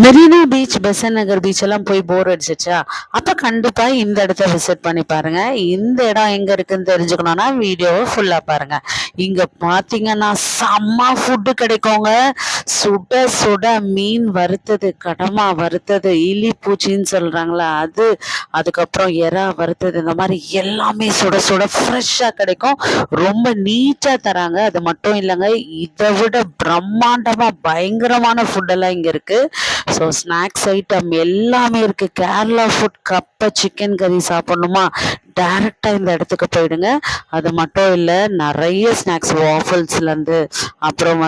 Marina beach, Besant நகர் beach எல்லாம் போய் போர் அடிச்சிச்சா, அப்ப கண்டிப்பா இந்த இடத்த விசிட் பண்ணி பாருங்க. இந்த இடம் எங்க இருக்குன்னு தெரிஞ்சுக்கணும்னா வீடியோவை ஃபுல்லா பாருங்க. இங்க பாத்தீங்கன்னா செம்ம ஃபுட்டு கிடைக்குங்க. சுட சுட மீன் வறுத்தது, கடமா வறுத்தது, இலி பூச்சின்னு சொல்றாங்களா அது, அதுக்கப்புறம் எறா வறுத்தது, இந்த மாதிரி எல்லாமே சுட சுட ஃப்ரெஷ்ஷா கிடைக்கும். ரொம்ப நீட்டா தராங்க. அது மட்டும் இல்லைங்க, இதை விட பிரம்மாண்டமா பயங்கரமான ஃபுட்டெல்லாம் இங்க இருக்கு. ஸோ ஸ்நாக்ஸ் ஐட்டம் எல்லாமே இருக்குது. கேரளா ஃபுட் கப்பை சிக்கன் கறி சாப்பிட்ணுமா, டேரெக்டாக இந்த இடத்துக்கு போயிடுங்க. அது மட்டும் இல்லை, நிறைய ஸ்நாக்ஸ் வாஃபல்ஸ்லேருந்து அப்புறம்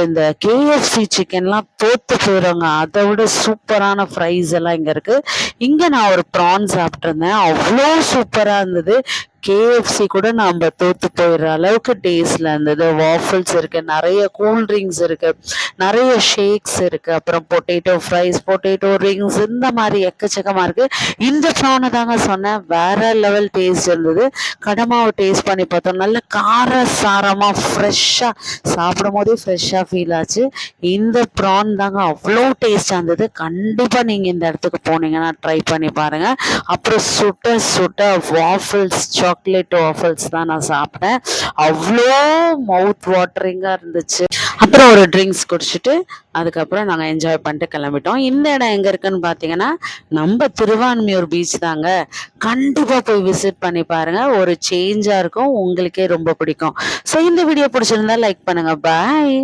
இந்த கேஎஃப்சி சிக்கன்லாம் தோற்று போயிடுவாங்க. அதை விட சூப்பரான ஃப்ரைஸ் எல்லாம் இங்கே இருக்குது. இங்கே நான் ஒரு ப்ரான் சாப்பிட்ருந்தேன், அவ்வளோ சூப்பராக இருந்தது. கேஎஃப்சி கூட நம்ம தோற்று போயிடுற அளவுக்கு டேஸ்ட்ல இருந்தது. வாஃபல்ஸ் இருக்குது, நிறைய கூல்ட்ரிங்க்ஸ் இருக்குது, நிறைய ஷேக்ஸ் இருக்குது, அப்புறம் பொட்டேட்டோ ஃப்ரைஸ், பொட்டேட்டோ ரிங்ஸ், இந்த மாதிரி எக்கச்சக்கமாக இருக்குது. இந்த ப்ரானை தாங்க சொன்னேன், வேற லெவல் டேஸ்ட் இருந்தது. கடமாவை டேஸ்ட் பண்ணி பார்த்தோம், நல்ல கார சாரமாக ஃப்ரெஷ்ஷாக சாப்பிடும் போதே ஃப்ரெஷ்ஷாக ஃபீல் ஆச்சு. இந்த ப்ரான் தாங்க அவ்வளோ டேஸ்டாக இருந்தது. கண்டிப்பாக நீங்கள் இந்த இடத்துக்கு போனீங்கன்னா ட்ரை பண்ணி பாருங்கள். அப்புறம் சுட்ட சுட்ட வாஃபல்ஸ், சாக்லேட் வாஃபல்ஸ் தான் நான் சாப்பிட்டேன். அவ்வளோ மவுத் வாட்டரிங்காக இருந்துச்சு. அப்புறம் ஒரு ட்ரிங்க்ஸ் குடிச்சிட்டு அதுக்கப்புறம் நாங்கள் என்ஜாய் பண்ணிட்டு கிளம்பிட்டோம். இந்த இடம் எங்கே இருக்குன்னு பார்த்தீங்கன்னா நம்ம திருவான்மியூர் பீச் தாங்க. கண்டிப்பாக போய் விசிட் பண்ணி பாருங்கள், ஒரு சேஞ்சாக இருக்கும், உங்களுக்கே ரொம்ப பிடிக்கும். ஸோ இந்த வீடியோ பிடிச்சிருந்தா லைக் பண்ணுங்கள். பாய்.